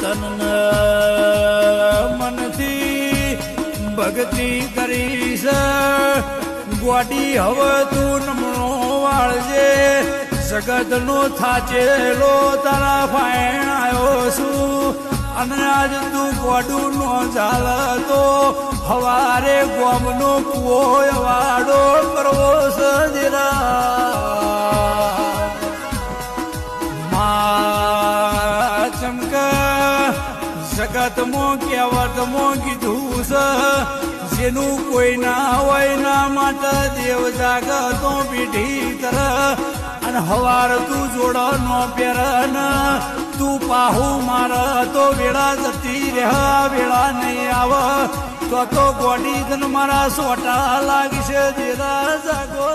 તન મનથી ભક્તિ કરીશ ગોડી હવે તું નમણો વાળજે જગત નો થાચેલો તારા ફાયણ આવ્યો છું અને આજ તું ગોડું નો ચાલ તો હવારે ગોમનો કુવો વાડો કરવો સજરા જગતમાં કહેવતમાં કીધું છે જેનું કોઈ ના હોય ના માટે દેવ જાગતો પીઠી કર અને હવાર તું જોડ નો પહેર તું પાહુ માર તો વેળા જતી રહ્યા વેળા નહીં આવે તો ગોડી તન મારા સોટા લાગશે દેરા જાગો